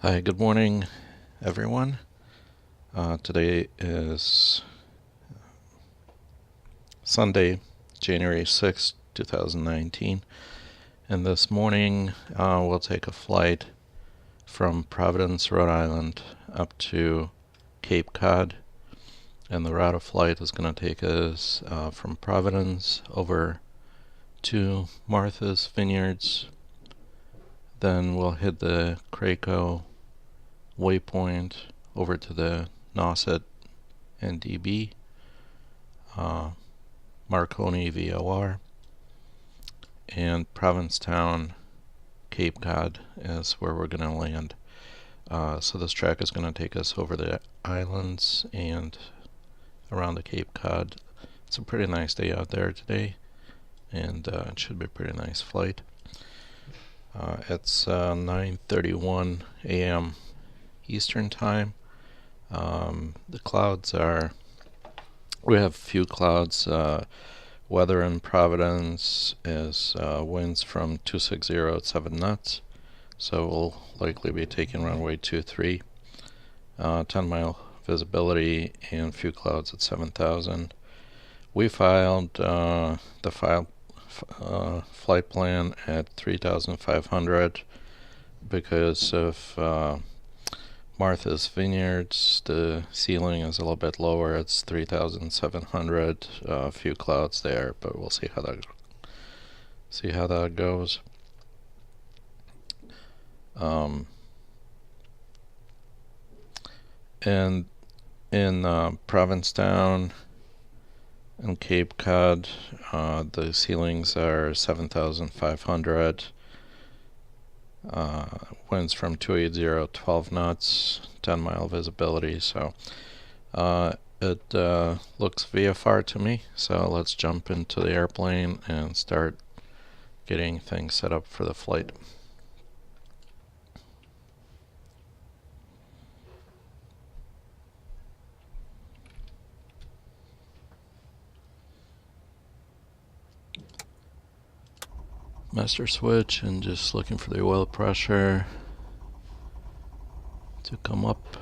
Hi, good morning, everyone. Today is Sunday, January 6th, 2019, and this morning we'll take a flight from Providence, Rhode Island up to Cape Cod, and the route of flight is going to take us from Providence over to Martha's Vineyards. Then we'll hit the Craco waypoint over to the Nauset NDB, Marconi VOR, and Providencetown, Cape Cod is where we're going to land. So this track is going to take us over the islands and around the Cape Cod. It's a pretty nice day out there today, and it should be a pretty nice flight. It's 9:31 a.m. Eastern time. The clouds are, we have few clouds. Weather in Providence is winds from 260 at 7 knots, so we'll likely be taking runway 23. 10-mile visibility and few clouds at 7,000. We filed the flight plan at 3,500 because of Martha's Vineyards. The ceiling is a little bit lower. It's 3,700. A few clouds there, but we'll see how that goes. And in Provincetown and Cape Cod, the ceilings are 7,500. Winds from 280, 12 knots, 10-mile visibility. So it looks VFR to me. So let's jump into the airplane and start getting things set up for the flight. Master switch, and just looking for the oil pressure to come up.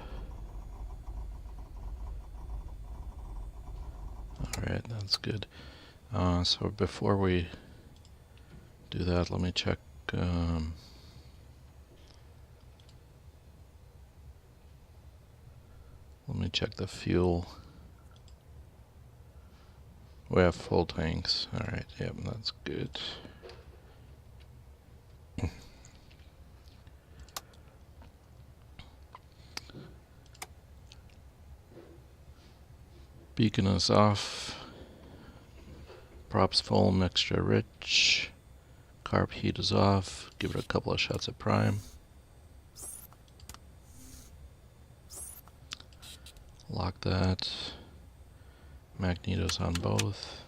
Alright, that's good. So before we do that, let me check the fuel. We have full tanks. Alright, yep, that's good. Beacon is off. Props full, mixture rich. Carb heat is off. Give it a couple of shots of prime. Lock that. Magnetos on both.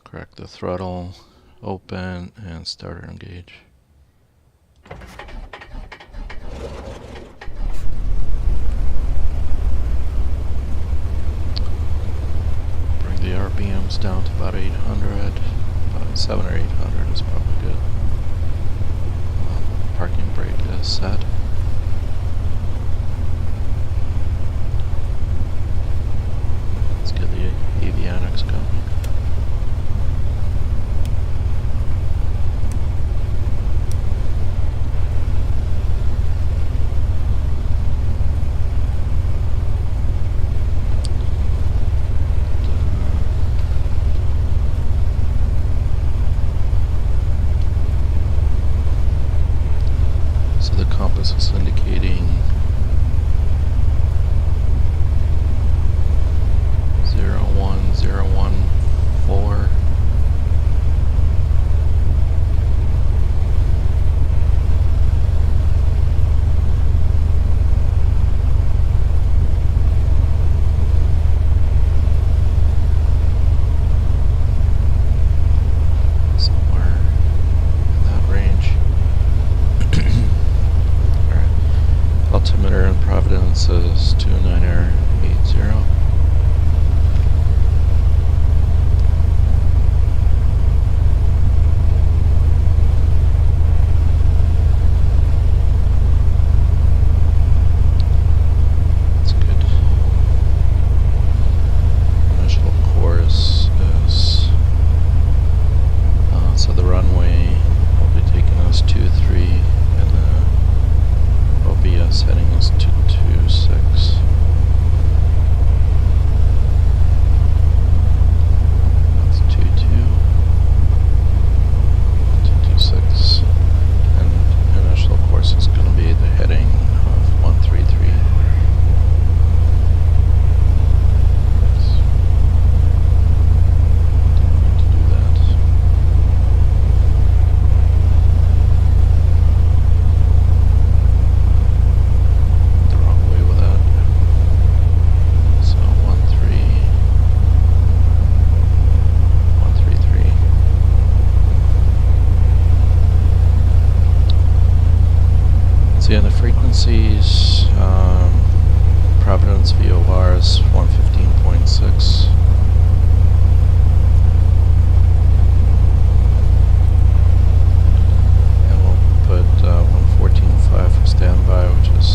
Crack the throttle. Open and starter engage. The RPM's down to about 800, about 7 or 800 is probably good. Parking brake is set. Let's get the avionics going. Compass is indicating 01014. Somewhere in that range. Altimeter in Providence is 2980. So the runway will be taking us 23, and the OBS heading us to 26. That's 22, 226, and initial course is going to be the heading of 133. Yeah, the frequencies, Providence VOR is 115.6. And we'll put 114.5 for standby, which is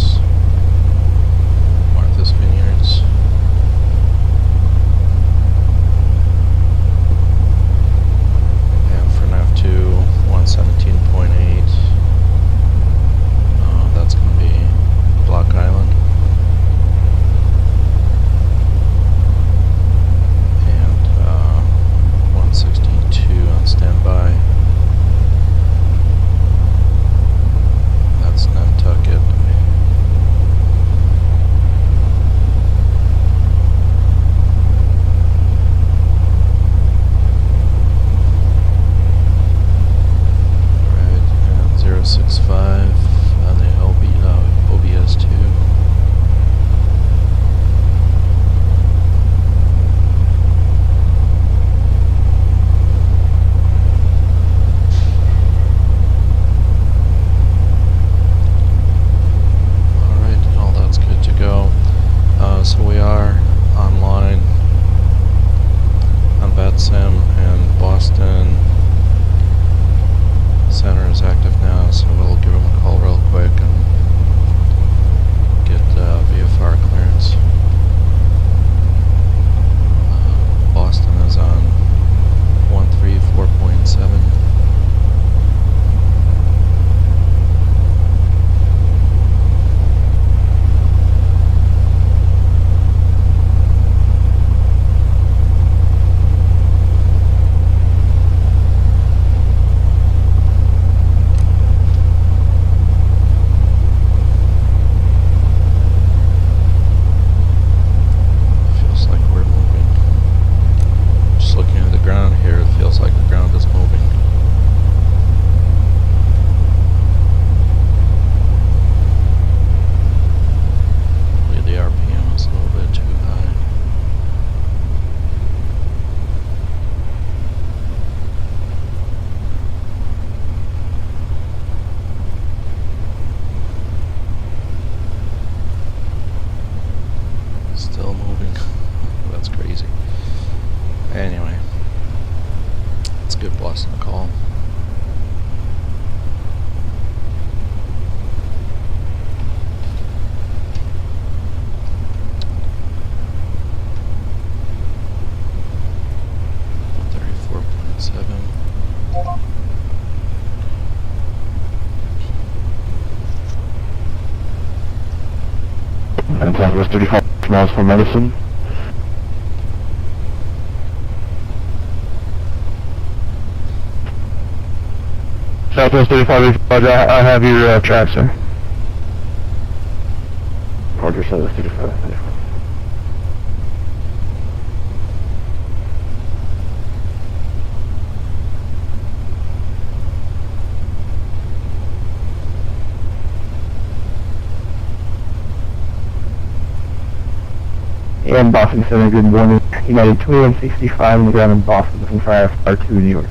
Martha's Vineyards. And for nav2, 117.8. That's going to be Block Island. And 116.2 on standby. That's Nantucket. Alright, and 065. On the OBS2. Alright, all that's good to go. So we are online on BatSim, and Boston Center is active now, so we'll give them a call real quick and get VFR clearance. Boston is on 134.7. Still moving. That's crazy. Anyway, let's give Boston a call. And Southwest 35 miles from Medicine. Southwest 35, I have your track, sir. Roger, Southwest 35. And Boston Center, good morning. United 2165 on the ground in Boston, looking for IFR 2 New York.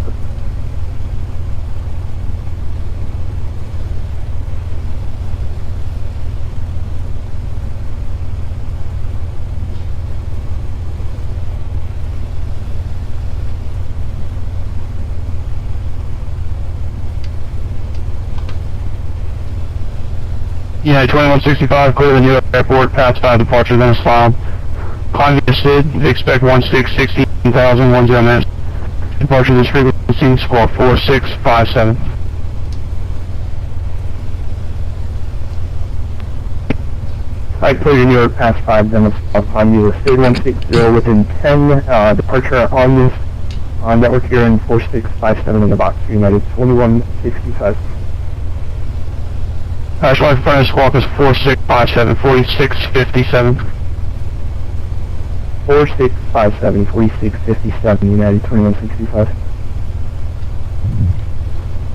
United 2165, clear the New York Airport, path 5 departure, then a slalom. Cod VFR, expect 16, 16,000, 10 minutes. Departure this frequency frequency, squawk 4657. I put in your past 5 then on you 3160 within 10 departure on this network here in 4657 in the box, United 2165. Line for front squawk is 4657, 4657. 4657, 4657, United 2165.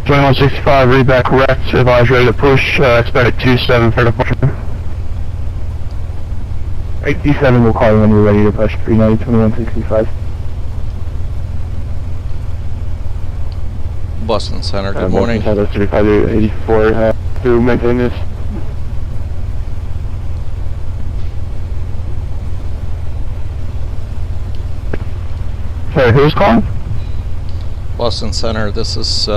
2165, read back correct, advise ready to push, expect 27 for departure. 827 will call you when you're ready to push, 390 2165. Boston Center, good morning. Boston Center, 3584, to maintain this. Sorry, who's calling? Boston Center, this is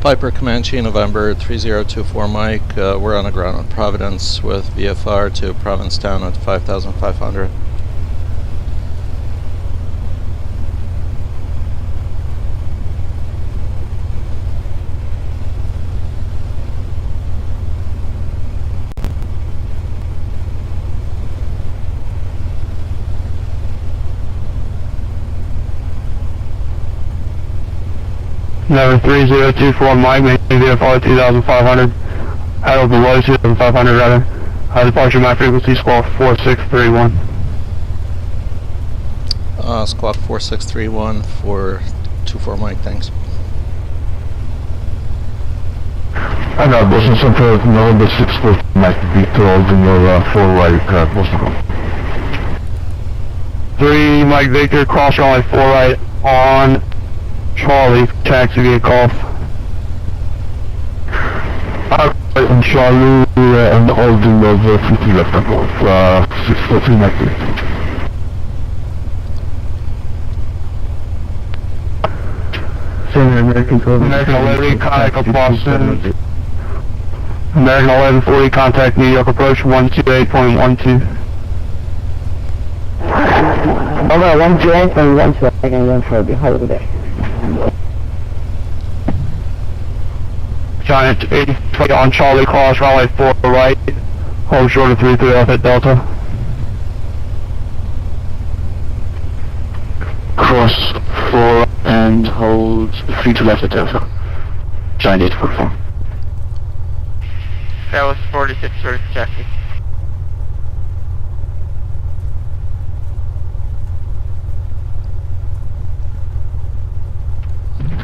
Piper Comanche, November 3024 Mike. We're on the ground in Providence with VFR to Providencetown at 5,500. Number 3024 Mike, maintaining VFR 2,500. Out of below 2,500 rather. Departure my frequency, squawk 4631. Squawk 4631 for 24 Mike, thanks. I got Boston Center, November 6th, Mike, Victor, in your 4 right, Boston. 3 Mike Victor, cross runway 4 right on Charlie, taxi vehicle off. And Charlie, and holding of 50 left off, 643 Mike Victor. American 11, contact Boston. American 1140, contact New York approach 128.12. Over 128.12, I can run for behind the day. Giant 80 on Charlie, cross runway 4 right, hold short of 33 off at Delta. Cross 4 and hold 3 to left at Delta. Giant 844. That was 46, sort of taxi.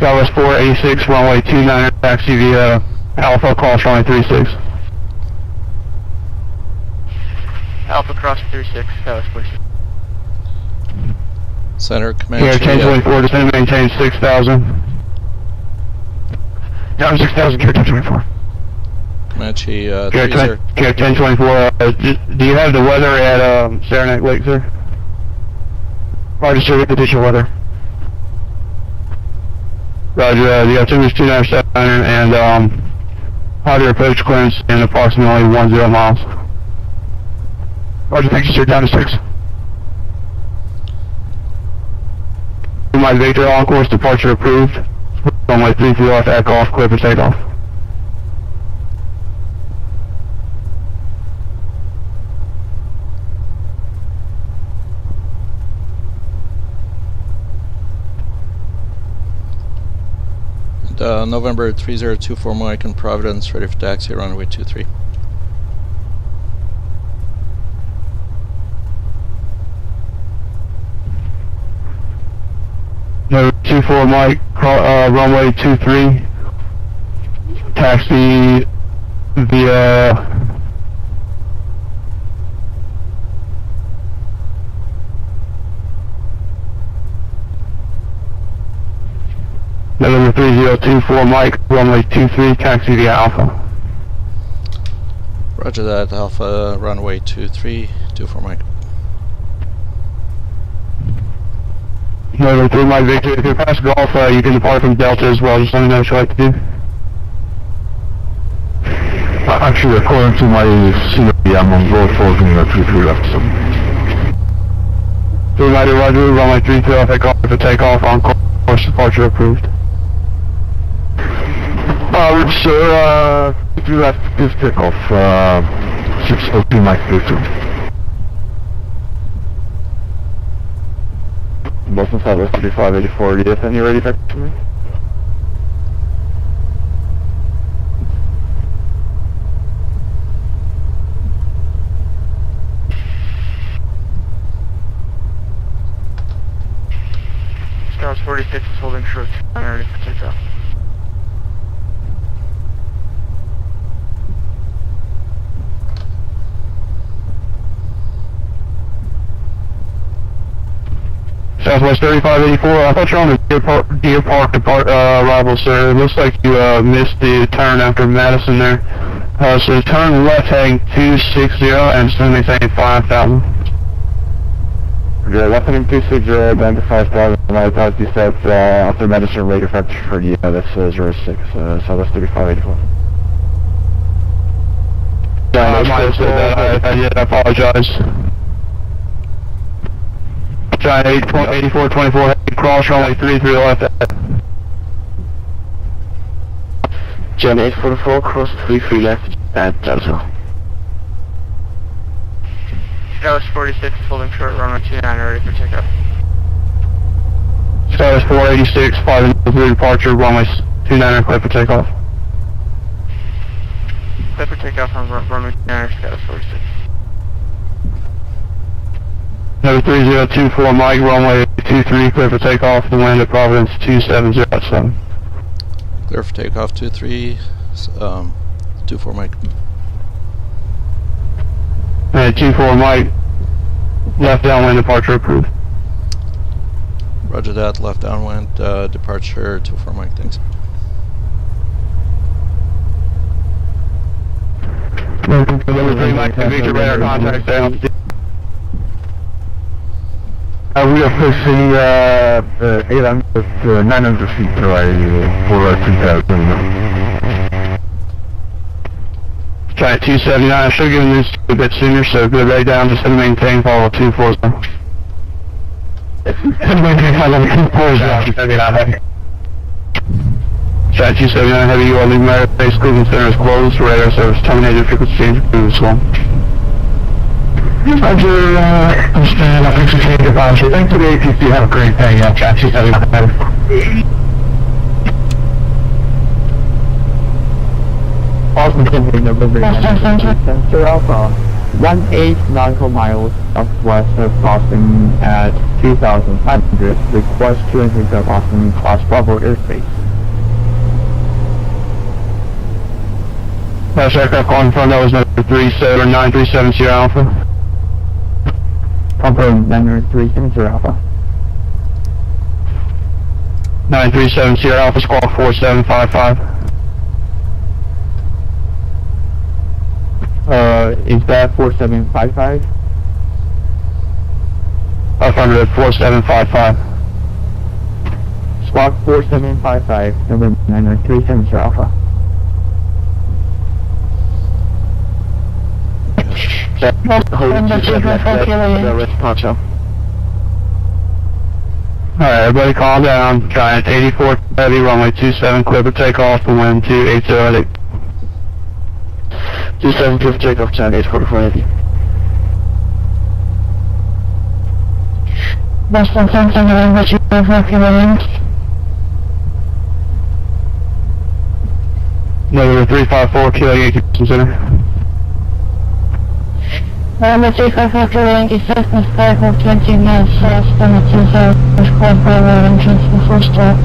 Southwest 486, runway 29, taxi via Alpha, cross runway 36. Alpha cross 36, Southwest 46. Center, Comanche. Here, 1024, descend, maintain 6,000. Down 6,000, Care 1024. Comanche, Care 1024, do you have the weather at Saranac Lake, sir? Roger, sir, with additional weather. Roger, the altimeter is 297 and audio approach clearance in approximately 10 miles. Roger, thank you, sir, down to 6. My Victor, on course, departure approved. Runway 33 off, back off, clear for takeoff. November 3024 Mike in Providence, ready for taxi, runway 23. Number 24 Mike, runway 23, taxi via November 3024 Mike, runway 23, taxi via Alpha. Roger that, Alpha, runway 23, 24 Mike. November 3 Mike Victor, if you're past Golf, you can depart from Delta as well, just let me know what you'd like to do. Actually, according to my scenery, I'm on road 4 in 33 left, so. 3 Roger, runway 32 off, for takeoff, on course, departure approved. Sir, if you left this kickoff, 602 Mike 32. Boston Southwest 3584, do you have any ready back to me? Stars 46 is holding short. I'm ready for takeoff. Southwest 3584, I thought you were on the Deer Park arrival, sir. It looks like you missed the turn after Madison there. So turn left heading 260 and soon they say 5,000. Yeah, left heading 260, down to 5,000. I thought you said after Madison later factor for the, that's 06, Southwest 3584. I apologize. Giant 8424, cross runway 33 left. Giant 844, cross 33 left at Delta. Dallas 46, holding short, runway 29, ready for takeoff. Status 486, 503 departure, runway 29, clear for takeoff. Clear for takeoff on runway 29, status 46. Number 3024 Mike, runway 23, clear for takeoff, the wind at Providence 2707. Clear for takeoff 24 Mike. And 24 Mike, left downwind departure approved. Roger that, left downwind, departure 24 Mike, thanks. Number 3 Mike, Victor radar contact down. We are pushing 800, 900 feet away for 2,000. Try 279, I should have given this a bit sooner, so good lay down, just maintain, follow 240. Maintain, follow 240. Try 279, heavy, you are leaving base, cruising center is closed, radar service terminated, frequency change, approved as well. Roger, understand, I'll fix the change of boundary. Thanks for the APC, have a great day, chat 279. Boston Company November 9th, Sensor Alpha, 18 nautical miles southwest of Boston at 2,500, request to enter the Boston Class Bravo airspace. Last aircraft calling from that was number 37937 Sierra Alpha. Confirm 937 Sierra Alpha. 937 Sierra Alpha, squawk 4755. Is that 4755? 500 4755. Squawk 4755, number 937 Sierra Alpha. Alright, everybody calm down. Giant 84 heavy, runway 27, clear for takeoff, the wind 2808. 27 clear for takeoff, Giant 844 heavy. Boston Center, November 244 kilowatts. November 354 kilo Yankee Center. November 354 kilo Yankee Cessna Skyhawk 20 miles south, limit 2000, squad Bravo entrance before start.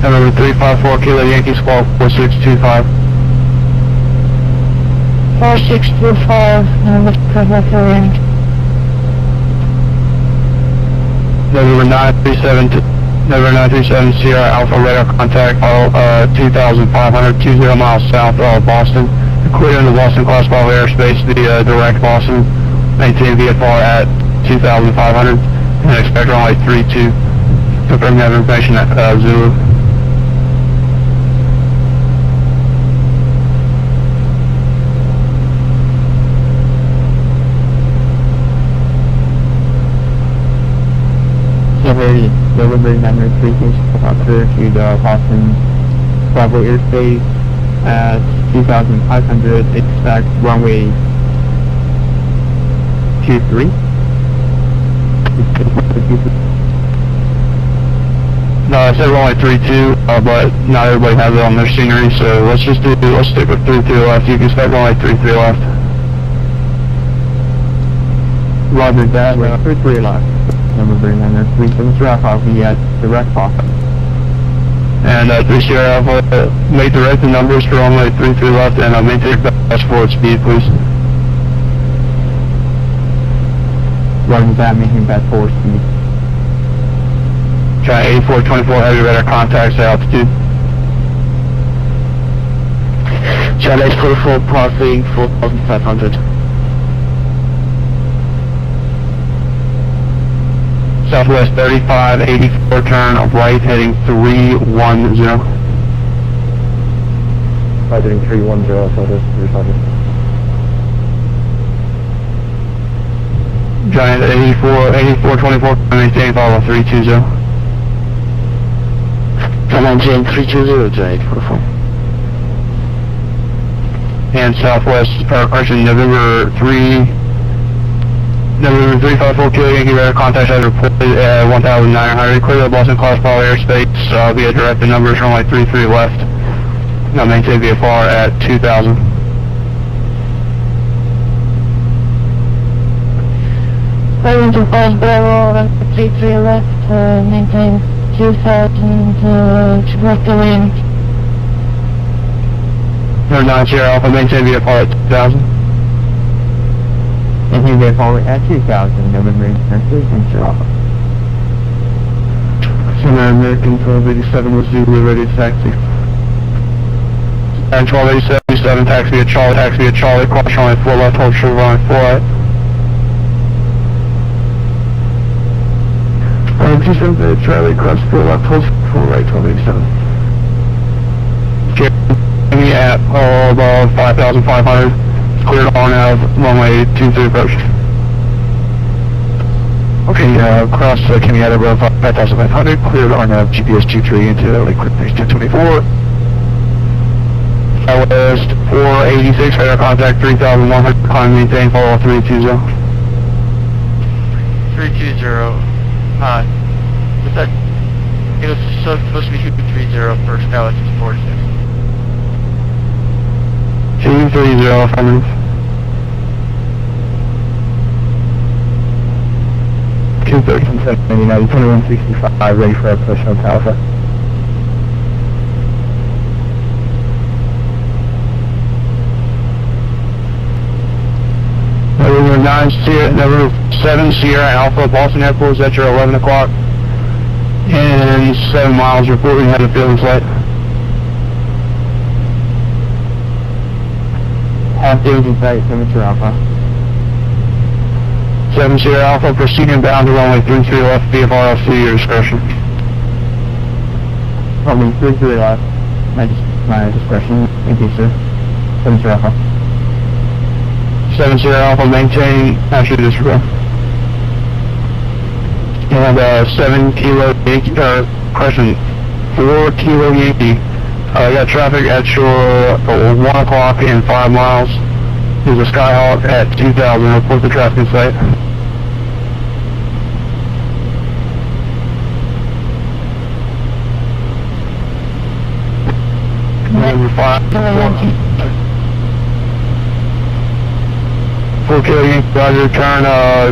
November 354 kilo Yankee Squawk 4625. 4625, November 354 kilo Yankee. November 937 Sierra Alpha radar contact, 2,500, 20 miles south of Boston. Clear in the Boston Class Bravo airspace, the direct Boston. Maintain VFR at 2,500 and expect runway 32. Confirm that information at Zulu. Hey, November 932, about clear to the Boston Bravo airspace at 2,500, expect runway 23. No, I said runway 32, but not everybody has it on their scenery, so let's stick with 32 left. You can expect runway 33 left. Roger that, 33 left. November 932, Mr. Alpha, we at direct off. And 3 Sierra Alpha, make direct the numbers for runway 33 left, and maintain your best forward speed, please. Roger that, making best forward speed. Try 8424 heavy radar contacts at altitude. Try 8444 crossing 4,500. Southwest 3584 turn right heading 310. Right heading 310, so this is Roger. Giant 8424 maintain follow 320. Comanche 320, Giant 84. And Southwest, November 354 Kilo Yankee radar contact has reported at 1,900. Clear the Boston Class Power airspace via direct the numbers runway 33 left. Now maintain VFR at 2,000. Providence to Falls Bravo, runway 33 left, maintain 2,000, direct the wind. 9 Sierra Alpha, maintain VFR at 2,000. And here they follow at 2,000, November 932, Mr. Alpha. Center American 1287 was Zulu ready to taxi. And 1287, taxi at Charlie, cross runway 4 left, hold short runway 4 right. 278 Charlie, cross 4 left, hold 4 right, 1287. Jamie at above 5,500, cleared on out runway 23 approach. Okay, cross Kimmy at above 5,500, cleared on GPS 23 into Lakewood Base 1024. Southwest 486, radar contact 3,100, climb maintain, follow 320. 320, hi. What's that? It was supposed to be 230 first, now it's 46. 230, affirmative. 230, United 2165, ready for approach on Alpha. Number 7 Sierra Alpha, Boston Airport is at your 11 o'clock. And 7 miles, reporting head of field flight. Half days in sight, Mr. Alpha. 7 Sierra Alpha, proceeding bound to runway 33 left, VFR FC, your discretion. Runway 33 left, my discretion, thank you, sir. 7 Sierra Alpha. 7 Sierra Alpha, maintain, actually disregard. And 7 Kilo Yankee, correction, 4 Kilo Yankee. Got traffic at your 1 o'clock and 5 miles. There's a Skyhawk at 2,000, report the traffic in sight. Number 5, 4 Kilo Yankee, Roger, turn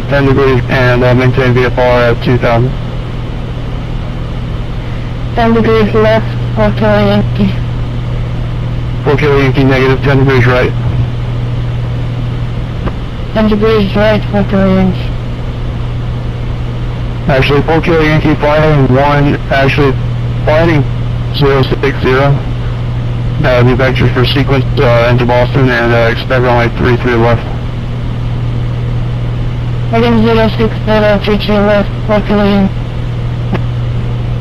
10 degrees and maintain VFR at 2,000. 10 degrees left, 4 Kilo Yankee. 4 Kilo Yankee, negative, 10 degrees right. 10 degrees right, 4 Kilo Yankee. Actually, 4 Kilo Yankee, flying 1, actually, flying 060. New vectors for sequence into Boston and expect runway 33 left. Heading 060, left, 4 Kilo Yankee.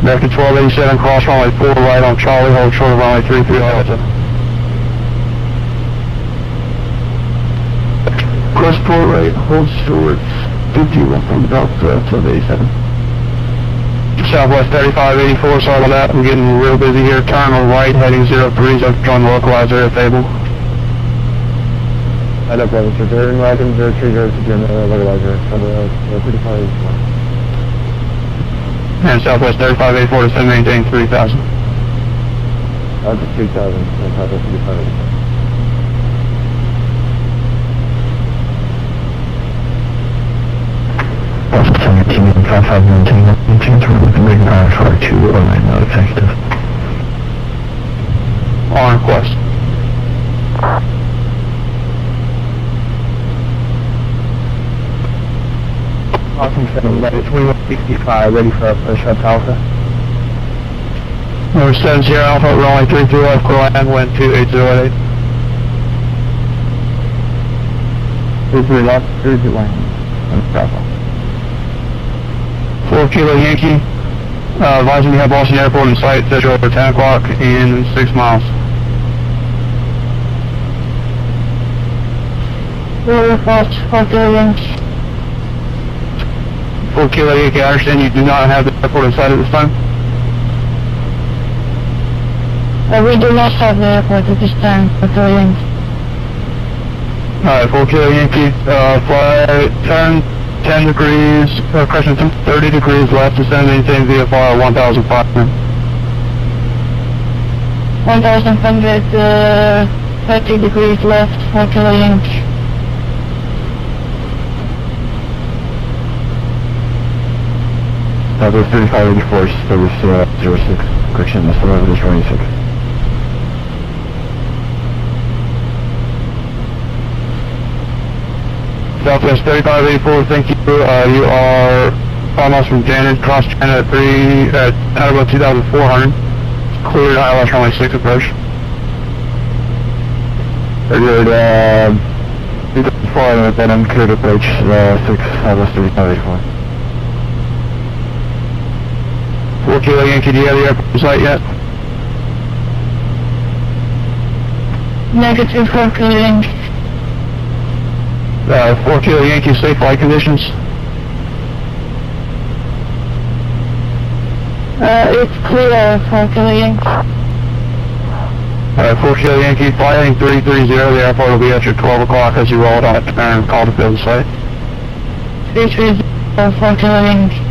American 1287, cross runway 4 right on Charlie, hold short of runway 33 left. Cross 4 right, hold short, 51 from about 1287. Southwest 3584, sorry about that. I'm getting real busy here. Turn right, heading 03, so join the localizer if able. I know, brother. So they're in Wagon 030 to join the localizer. So they're pretty far. And Southwest 3584 to send maintain 3000. Out to 3000. So Southwest 3584. Also 17 and 5519, we're looking big for 209, not effective. On request. Awesome, 2165, ready for a push up Alpha. Number 70 Alpha, runway 33 left, clear land, wind 28088. 33 left, 33 land. Alpha. 4 Kilo Yankee, advising we have Boston Airport in sight, scheduled for 10 o'clock in 6 miles. Roll request, 4 Kilo Yankee. 4 Kilo Yankee, I understand you do not have the airport in sight at this time? We do not have the airport at this time, 4 Kilo Yankee. Alright, 4 Kilo Yankee, flight, turn 10 degrees, correction, 30 degrees left, descend, maintain VFR 1,500. 1,500, 30 degrees left, 4 Kilo Yankee. Southwest 3584, service 06, correction, that's the level is 26. Southwest 3584, thank you. You are 5 miles from Janet, cross Janet at about 2,400. Cleared ILS runway 6 approach. Good, 2004, then I'm cleared approach, 6, Southwest 3584. 4 Kilo Yankee, do you have the airport in sight yet? Negative, 4 Kilo Yankee. 4 Kilo Yankee, safe flight conditions. It's clear, 4 Kilo Yankee. 4 Kilo Yankee, flight heading 330, the airport will be at your 12 o'clock as you roll it out and call to field the site. 330, 4 Kilo Yankee.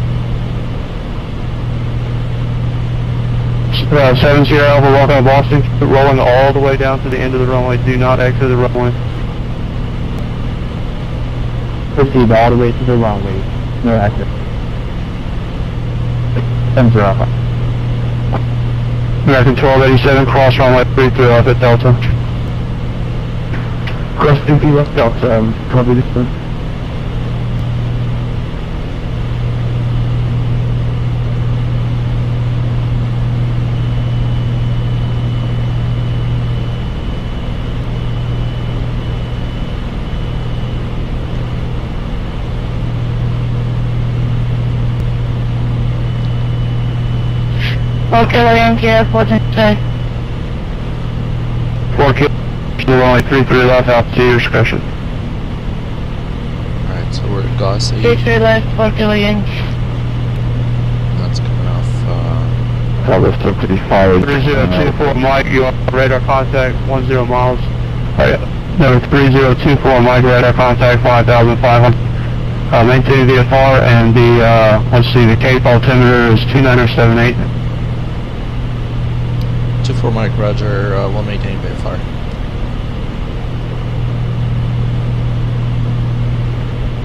70 Alpha, welcome to Boston. Keep it rolling all the way down to the end of the runway. Do not exit the runway. Proceed all the way to the runway. No exit. 70 Alpha. American 1287, cross runway 33 left at Delta. Cross 33 left Delta, copy distance. Okay, Yankee Airport in sight. 4 Kilo, runway 33 left, altitude, your discretion. Alright, so we're at Gauzy. 33 left, 4 Kilo Yankee. That's coming off, Southwest 35. 3024 Mike, you are radar contact 10 miles. Alright, number 3024 Mike, radar contact 5,500. Maintain VFR and the, let's see, the Cape altimeter is 2978. 24 Mike, Roger, we'll maintain VFR.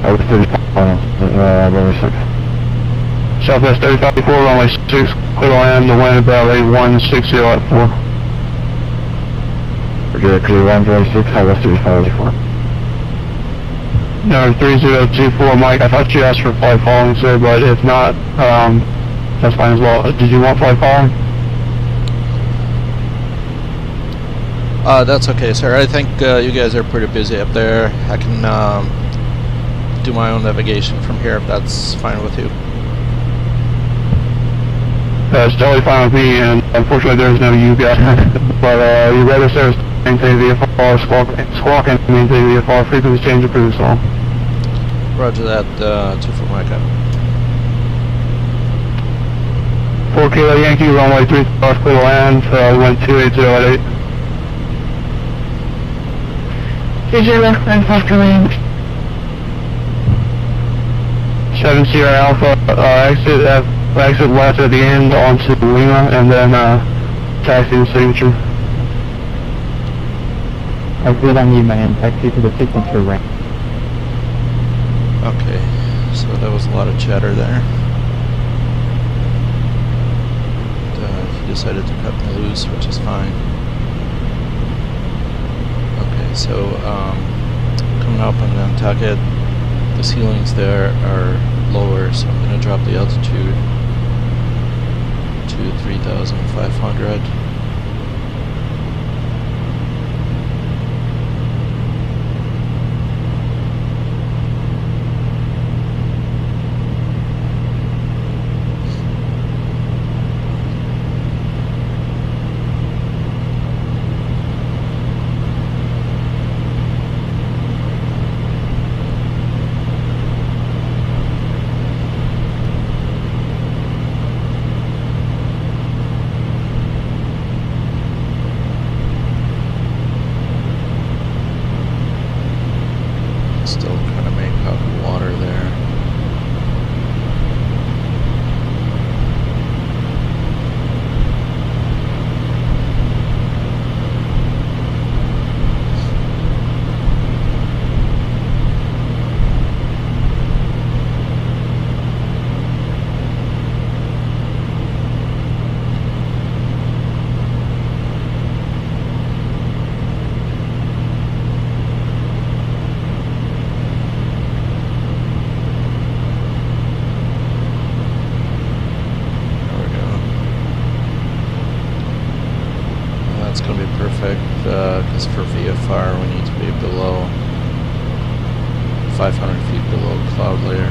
Southwest 35, runway 6. Southwest 3584, runway 6, clear to land, the wind about 8160 at 4. Roger, clear runway 6, Southwest 3584. Number 3024 Mike, I thought you asked for flight following, sir, but if not, that's fine as well. Did you want flight following? That's okay, sir. I think you guys are pretty busy up there. I can do my own navigation from here if that's fine with you. It's totally fine with me, and unfortunately there's no you guys. But your radar service maintain VFR, squawk and maintain VFR, frequency change approved, so. Roger that, 24 Mike. 4 Kilo Yankee, runway 3 cross clear land, wind 280 at 8. 30 left and 4 Kilo Yankee. 7 Sierra Alpha, exit left at the end onto Lima, and then taxi to signature. Exit on Lima and taxi to the signature range. Okay, so that was a lot of chatter there. He decided to cut me loose, which is fine. Okay, so coming up on Nantucket, the ceilings there are lower, so I'm going to drop the altitude to 3,500. Still trying to make out water there. That's going to be perfect, because for VFR we need to be below 500 feet below cloud layer, I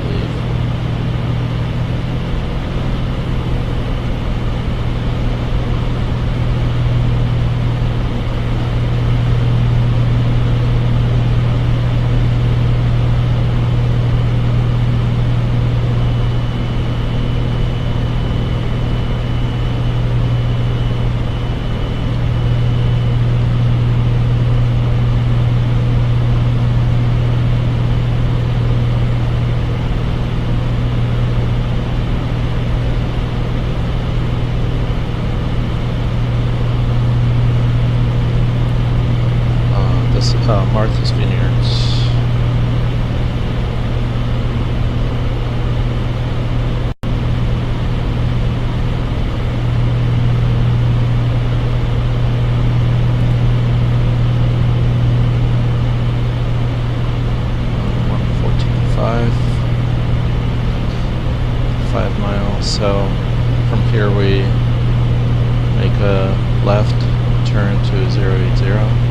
believe. Martha's Vineyards. So from here we make a left turn to 080.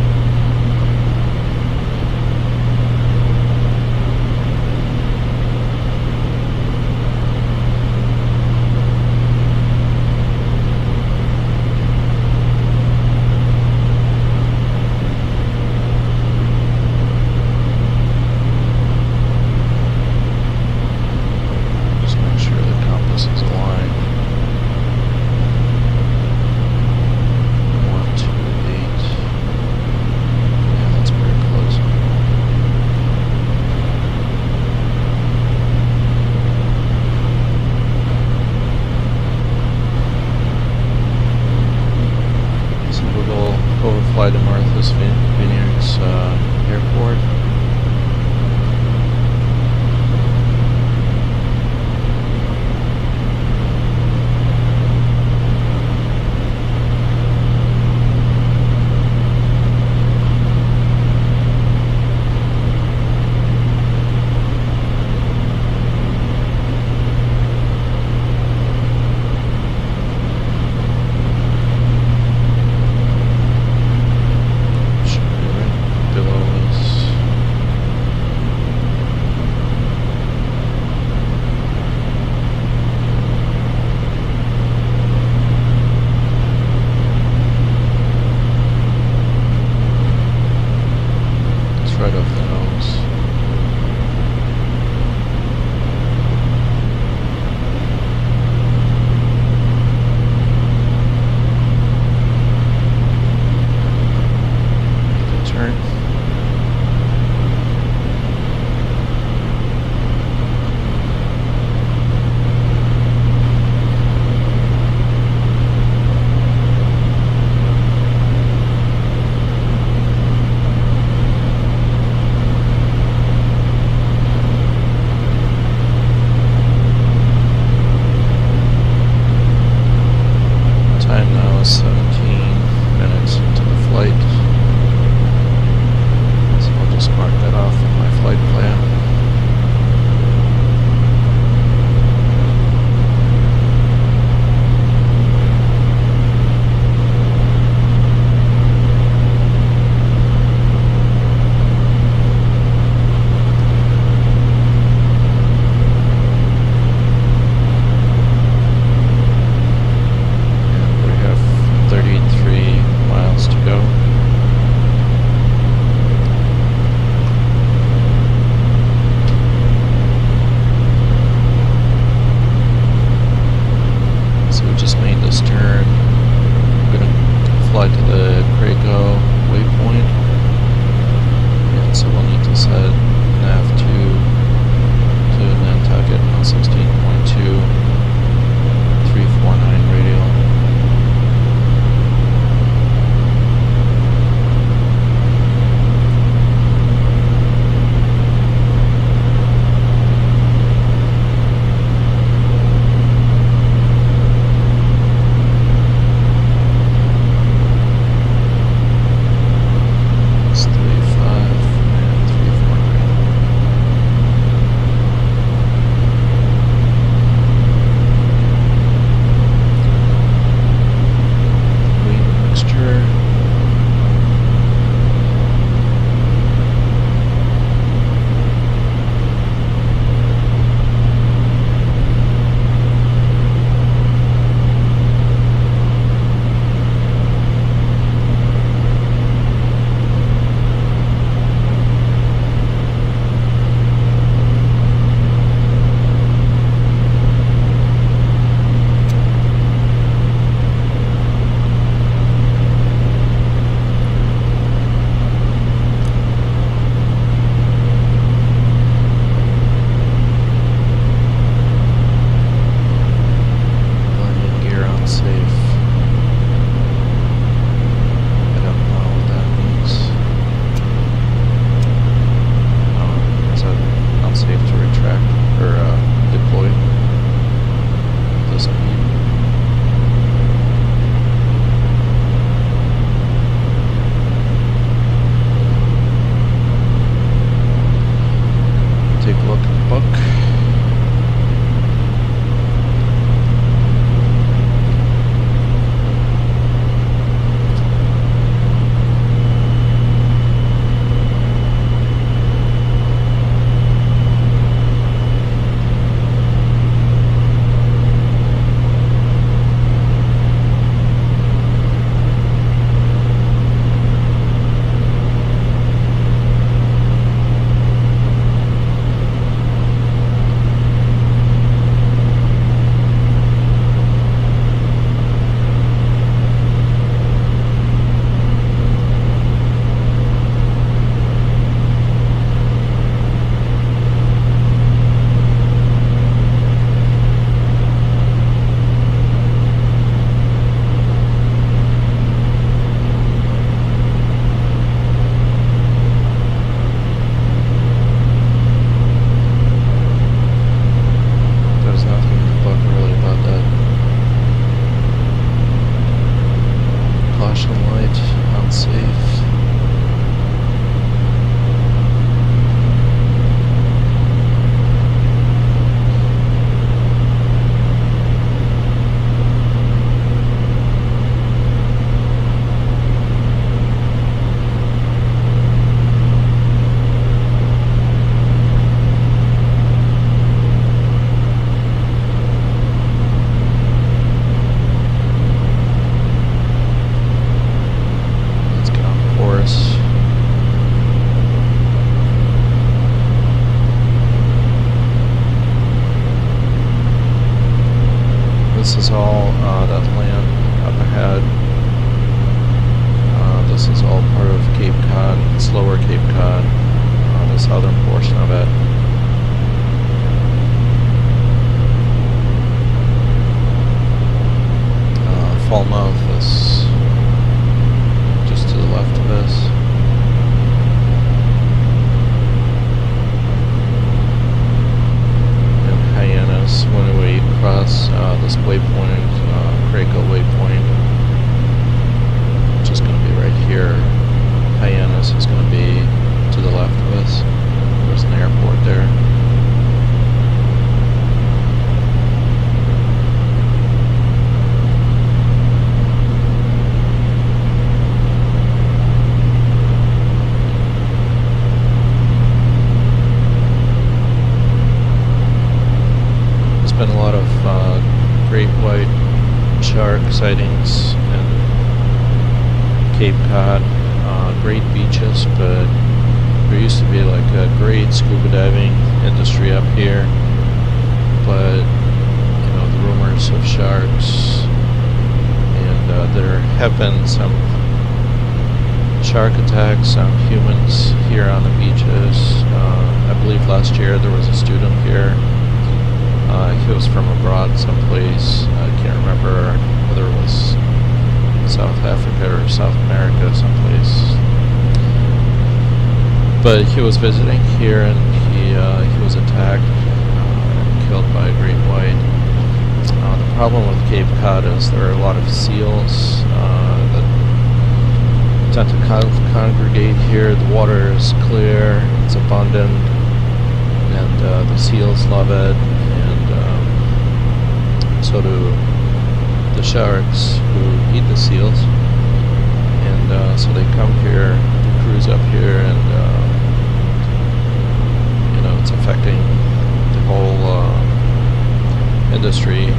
Overfly to Martha's Vineyards Airport. Below us. Cod. Great beaches, but there used to be like a great scuba diving industry up here. But you know, the rumors of sharks, and there have been some shark attacks on humans here on the beaches. I believe last year there was a student here. He was from abroad someplace. I can't remember whether it was South Africa or South America someplace. But he was visiting here, and he was attacked and killed by a great white. The problem with Cape Cod is there are a lot of seals that tend to congregate here. The water is clear, it's abundant, and the seals love it, and so do the sharks who eat the seals. And so they come here, cruise up here, and you know, it's affecting the whole industry,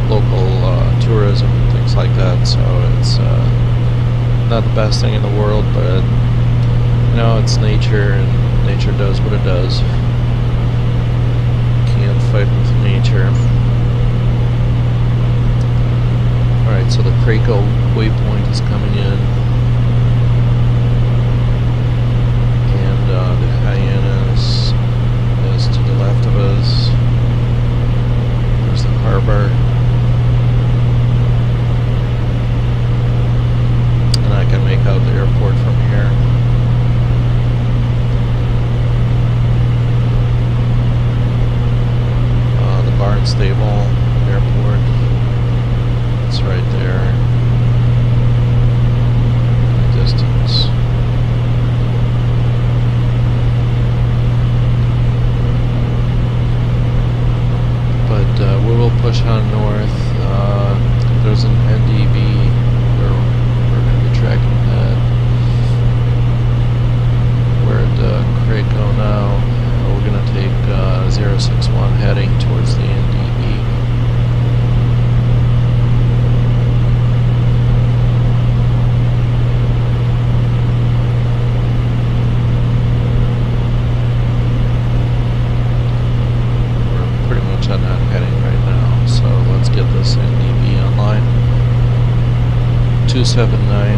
local tourism, things like that. So it's not the best thing in the world, but you know, it's nature, and nature does what it does. Can't fight with nature. Alright, so the Craco waypoint is coming in, and the Hyannis is to the left of us. There's the harbor, and I can make out the airport from here. The Barnstable Airport, it's right there in the distance. But we will push on north. There's an NDB where we're going to be tracking that. We're at Craco now. We're going to take 061 heading towards the NDB. We're pretty much on that heading right now, so let's get this NDB online. 279.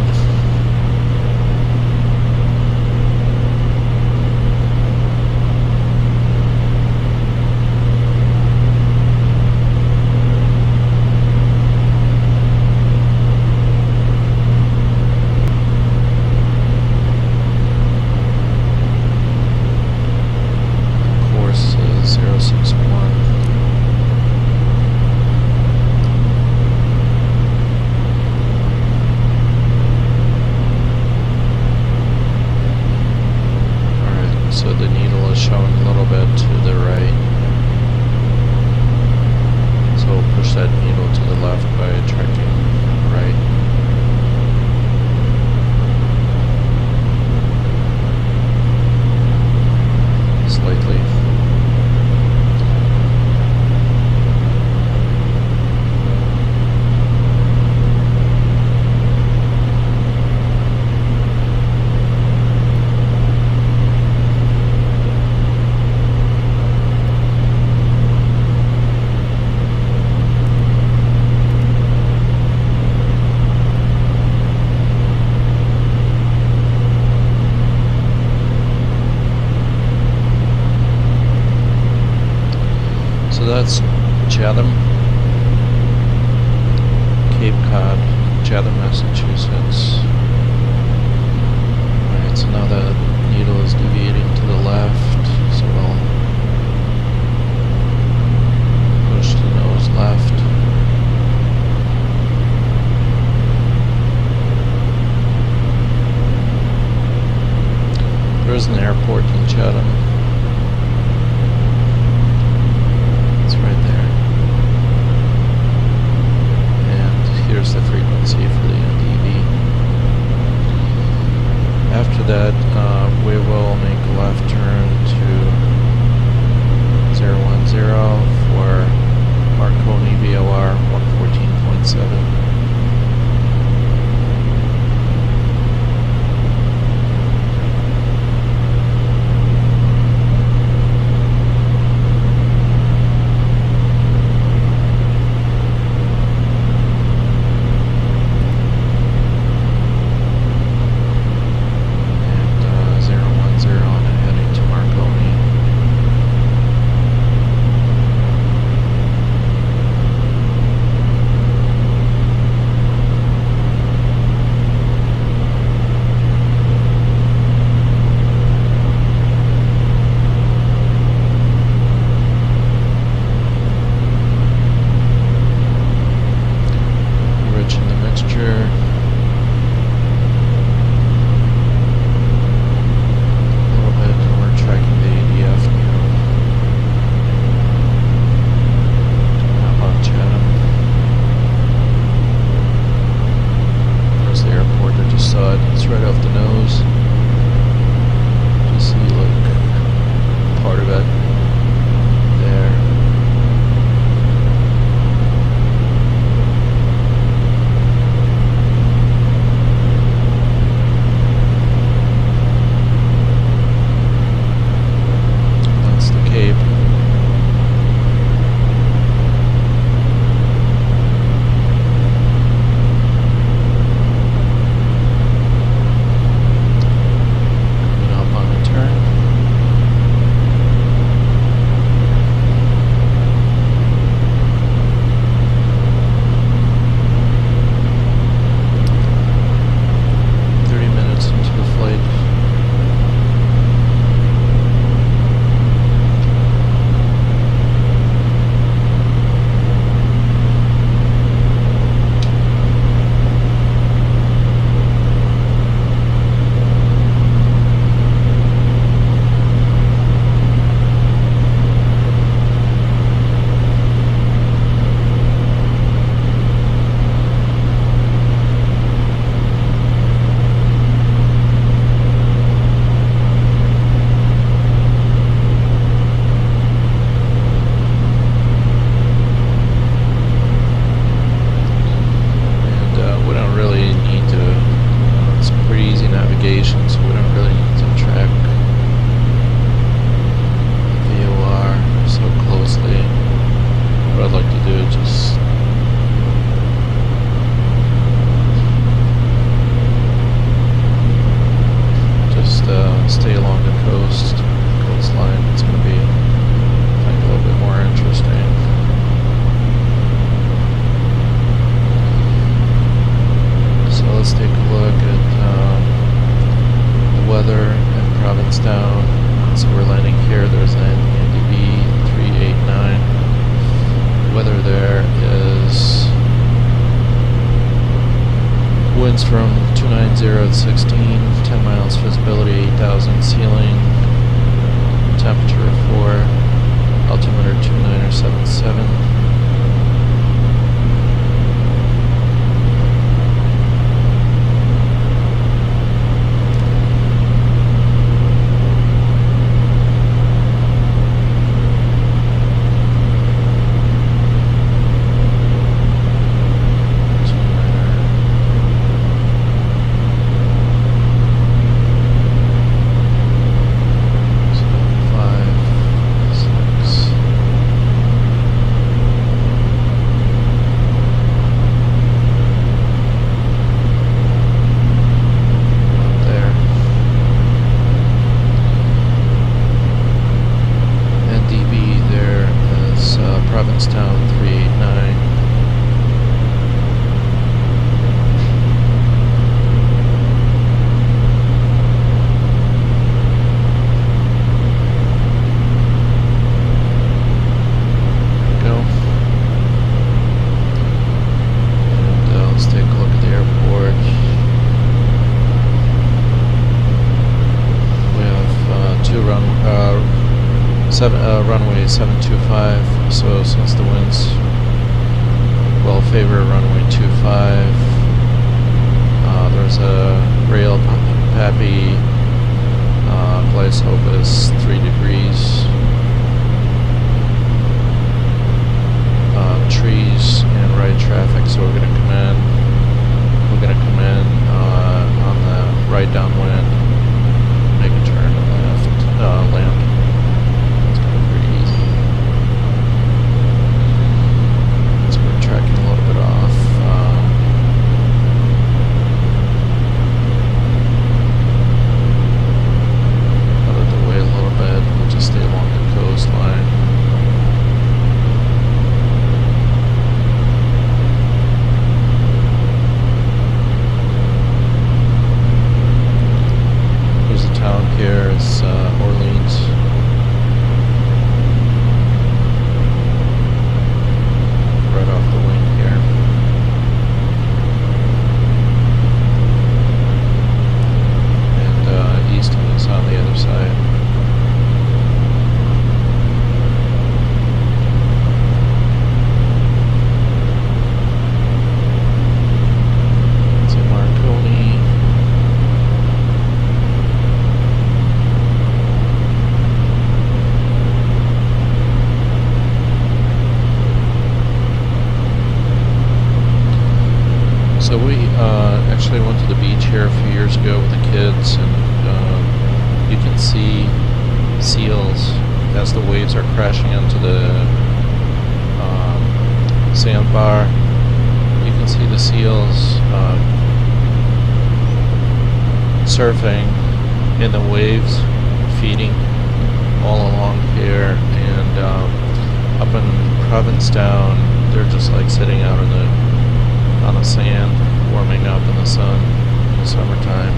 Course is 061. So the needle is showing a little bit to the right. So we'll push that needle to the left by tracking right. Slightly. So that's Chatham, Cape Cod, Chatham, Massachusetts. Alright, so now the needle is deviating to the left, so we'll push the nose left. There's an airport in Chatham. Right there, and here's the frequency for the NDB. After that, we will make a left turn to 010 for Marconi VOR 114.7. right off the nose. Just see like part of it there. That's the Cape. So we don't really need to track VOR so closely. What I'd like to do is just stay along the coastline. It's going to be, I think, a little bit more interesting. So let's take a look at weather in Providencetown. So we're landing here. There's an NDB 389. The weather there is winds from 290 at 16, 10 miles visibility, 8,000 ceiling, temperature of 4, altimeter 2977. Providencetown 389. Go. And let's take a look at the airport. We have runway 725. So since the winds will favor runway 25, there's a rail Pappy place hope is 3 degrees. Trees and right traffic, so we're gonna come in on the right downwind, make a turn left, land. It's gonna be pretty easy. So we're tracking a little bit off. Actually, I went to the beach here a few years ago with the kids, and you can see seals as the waves are crashing into the sandbar. You can see the seals surfing in the waves, feeding all along here, and up in Providencetown, they're just like sitting out on the sand, warming up in the sun in the summertime.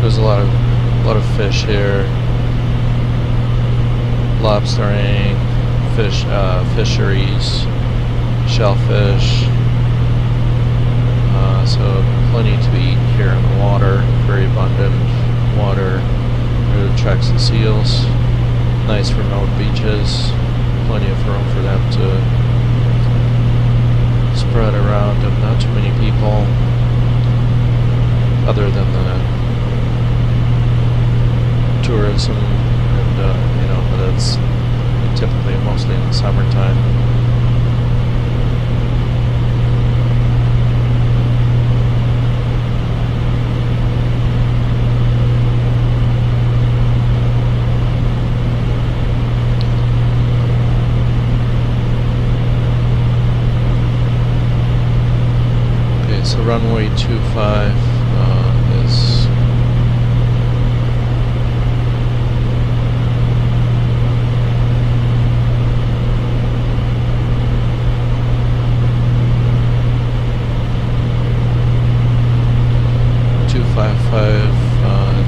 There's a lot of fish here, lobstering, fisheries, shellfish. So plenty to eat here in the water, very abundant water. It attracts the seals. Nice remote beaches, plenty of room for them to spread around, and not too many people other than the tourism, and but that's typically mostly in the summertime. Okay, so runway 25 is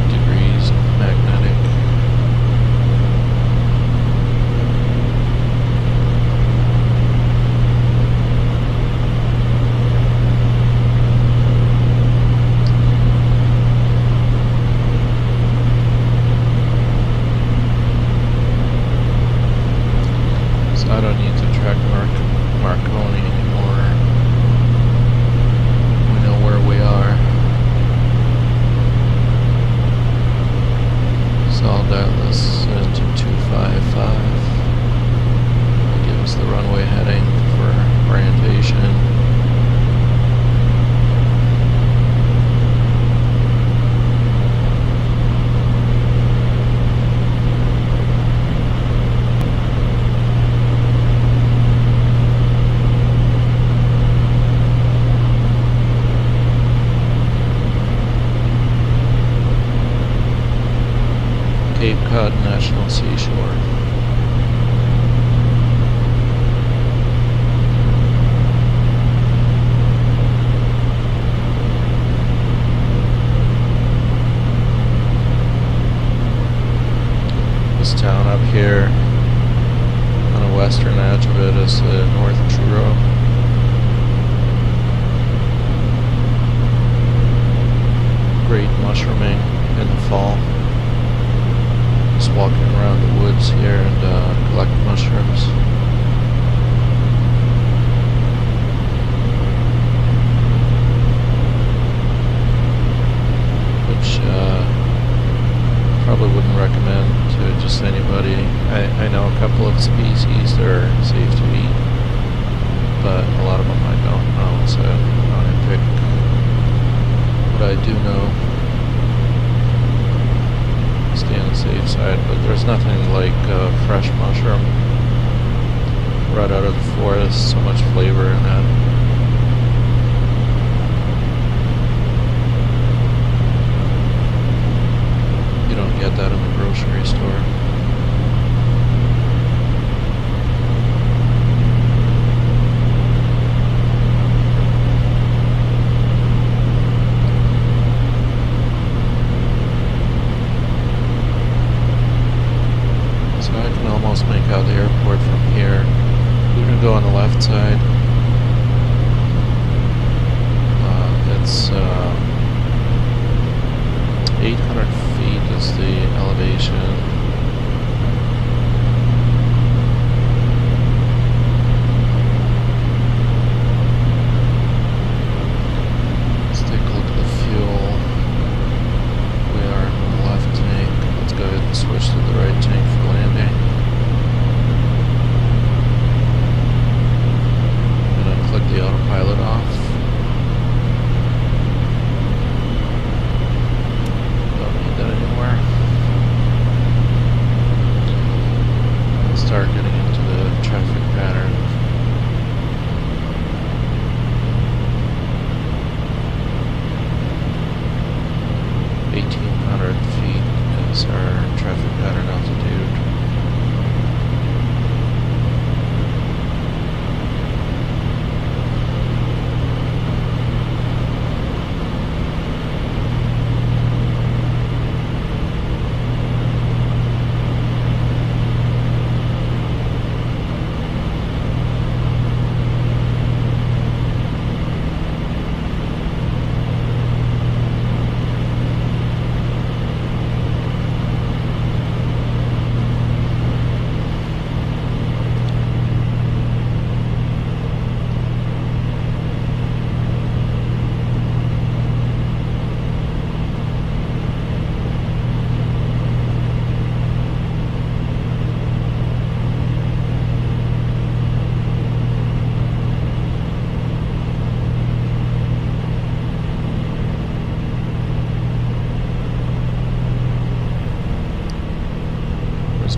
degrees magnetic. So I don't need to track Marconi anymore. We know where we are. I'll dial this into 255. It'll give us the runway heading for orientation. Cape Cod National Seashore. This town up here on the western edge of it is the North Truro. Great mushrooming in the fall. Just walking around the woods here and collect mushrooms. Which probably wouldn't recommend to just anybody. I know a couple of species that are safe to eat, but a lot of them I don't know, so I pick what I do know. Stay on the safe side, but there's nothing like fresh mushroom right out of the forest. So much flavor in that. You don't get that in the grocery store. Make out the airport from here. We're going to go on the left side. It's 800 feet is the elevation.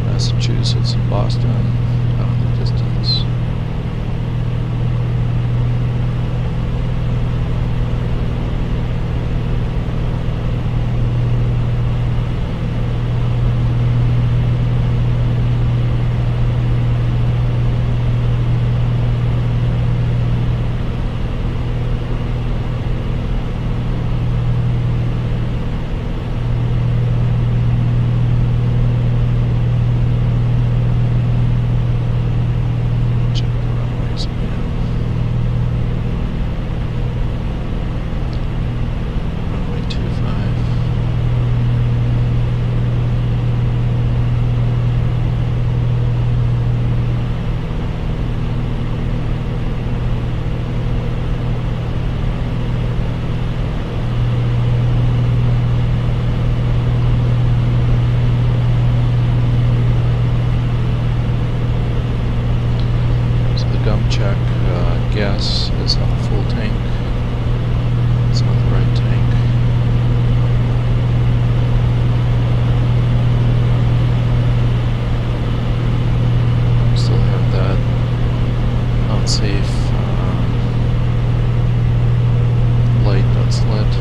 Massachusetts and Boston out in the distance. Check, gas is on a full tank. It's on the right tank. Still have that unsafe light that's lit.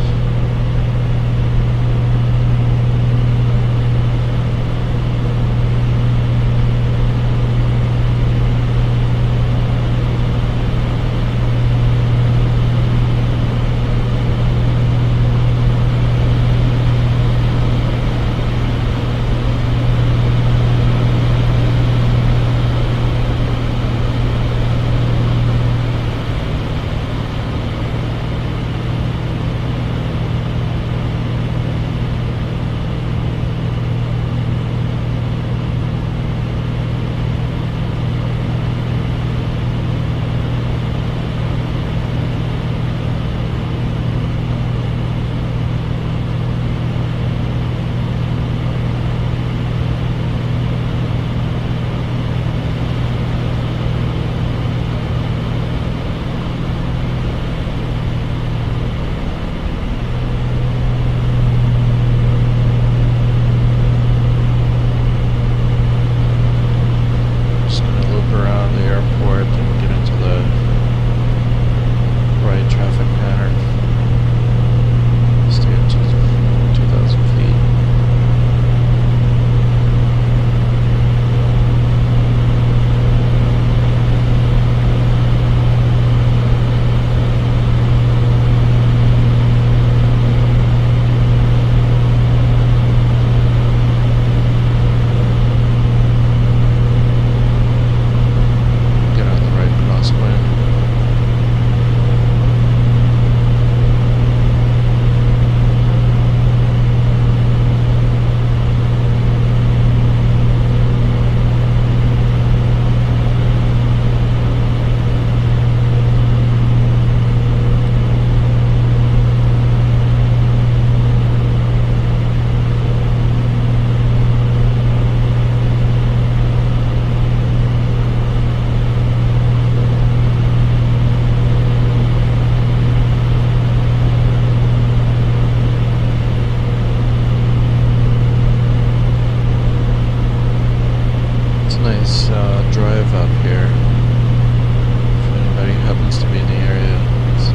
Drive up here. If anybody happens to be in the area, it's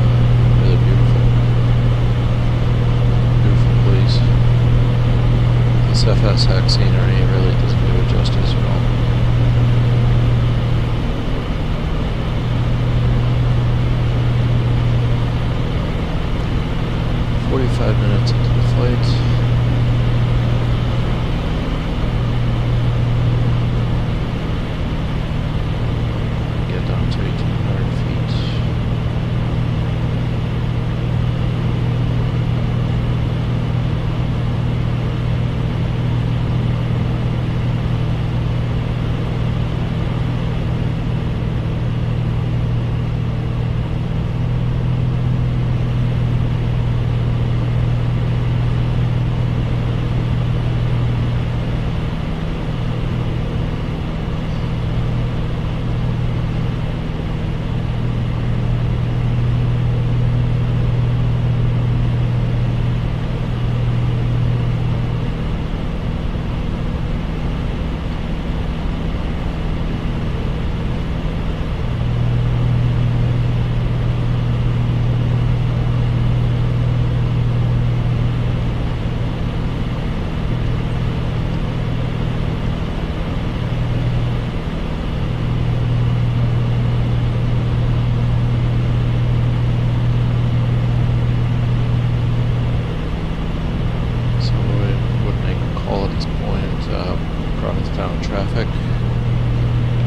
really beautiful. Beautiful place. This FSX scenery really doesn't do it justice at all. "45 minutes into the flight. Down to 1,800 feet. Providencetown traffic.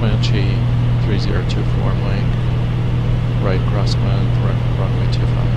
Comanche 3024 Mike. Right crosswind, runway 25.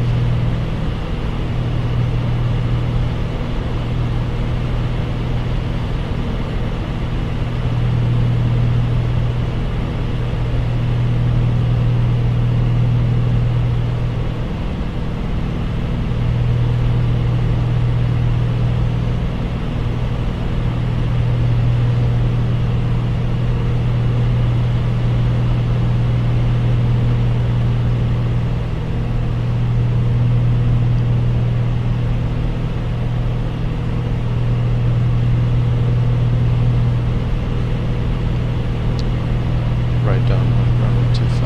Right down runway 25.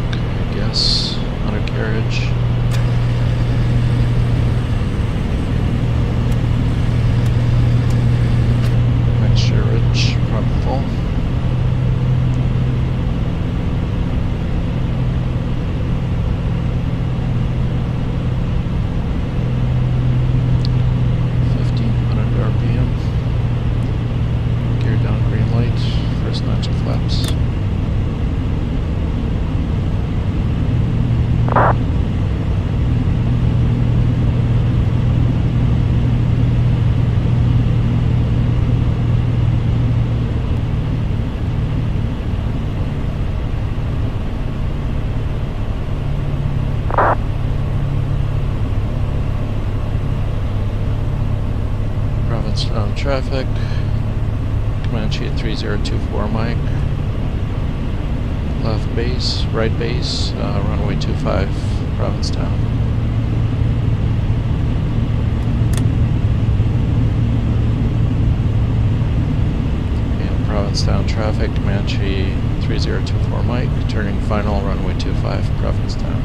Okay, I guess undercarriage. Mixture rich, front full. RPM. Gear down, green light. First notch of flaps. Providencetown traffic. Comanche at 3024 Mike. Left base, right base, runway 25, Providencetown. And Providencetown traffic, Comanche 3024 Mike, turning final, runway 25, Providencetown.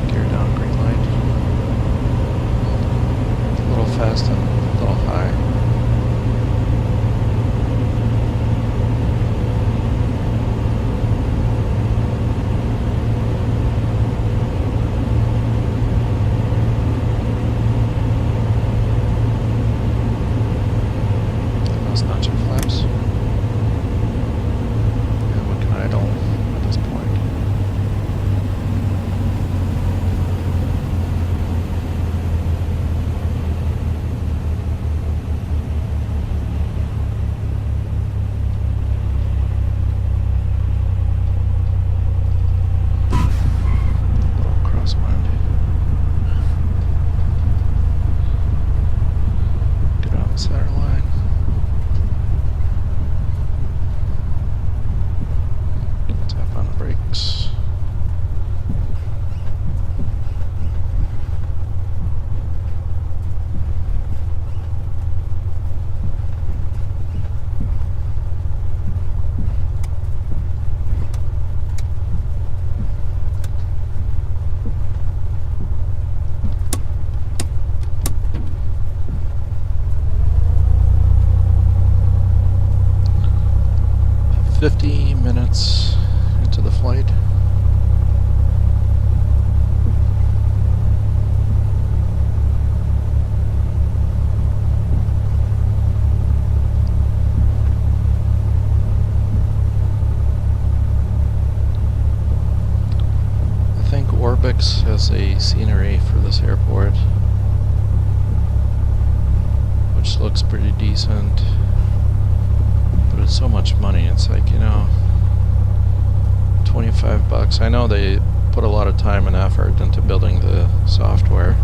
Gear down, green light. A little fast and a little high. Last notch of flaps. And we can idle at this point. Get on the center line. Tap on the brakes. Minutes into the flight. I think Orbix has a scenery for this airport, which looks pretty decent, but it's so much money. It's like, you know, $25. I know they put a lot of time and effort into building the software,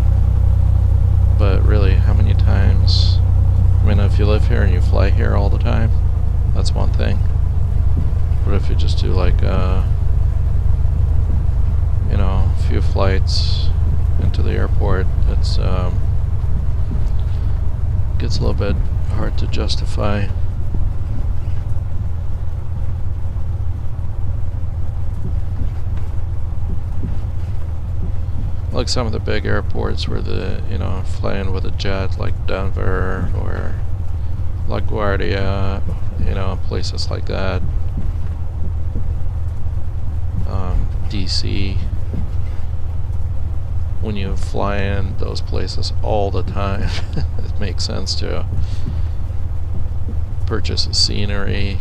but really, how many times? I mean, if you live here and you fly here all the time, that's one thing. But if you just do like, you know, a few flights into the airport, it's gets a little bit hard to justify. like some of the big airports where flying with a jet, like Denver or LaGuardia, places like that. DC. When you fly in those places all the time, it makes sense to purchase a scenery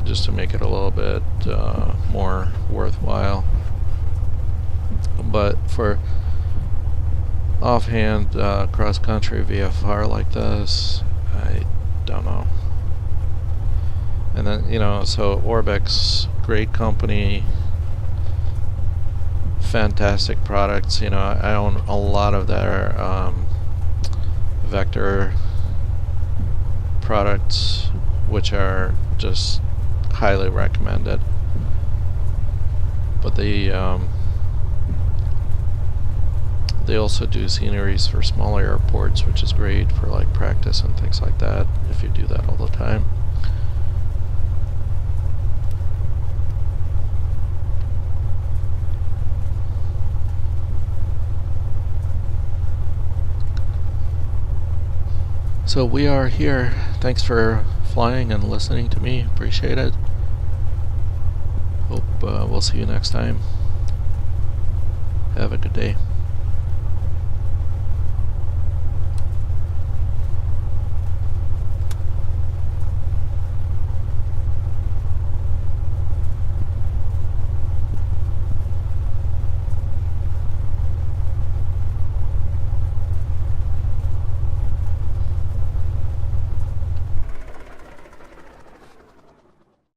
just to make it a little bit more worthwhile. But for offhand cross-country VFR like this, I don't know. And then, so Orbix, great company, fantastic products. I own a lot of their vector products, which are just highly recommended. But they also do sceneries for smaller airports, which is great for like practice and things like that, if you do that all the time. So we are here. Thanks for flying and listening to me. Appreciate it. Hope we'll see you next time. Have a good day.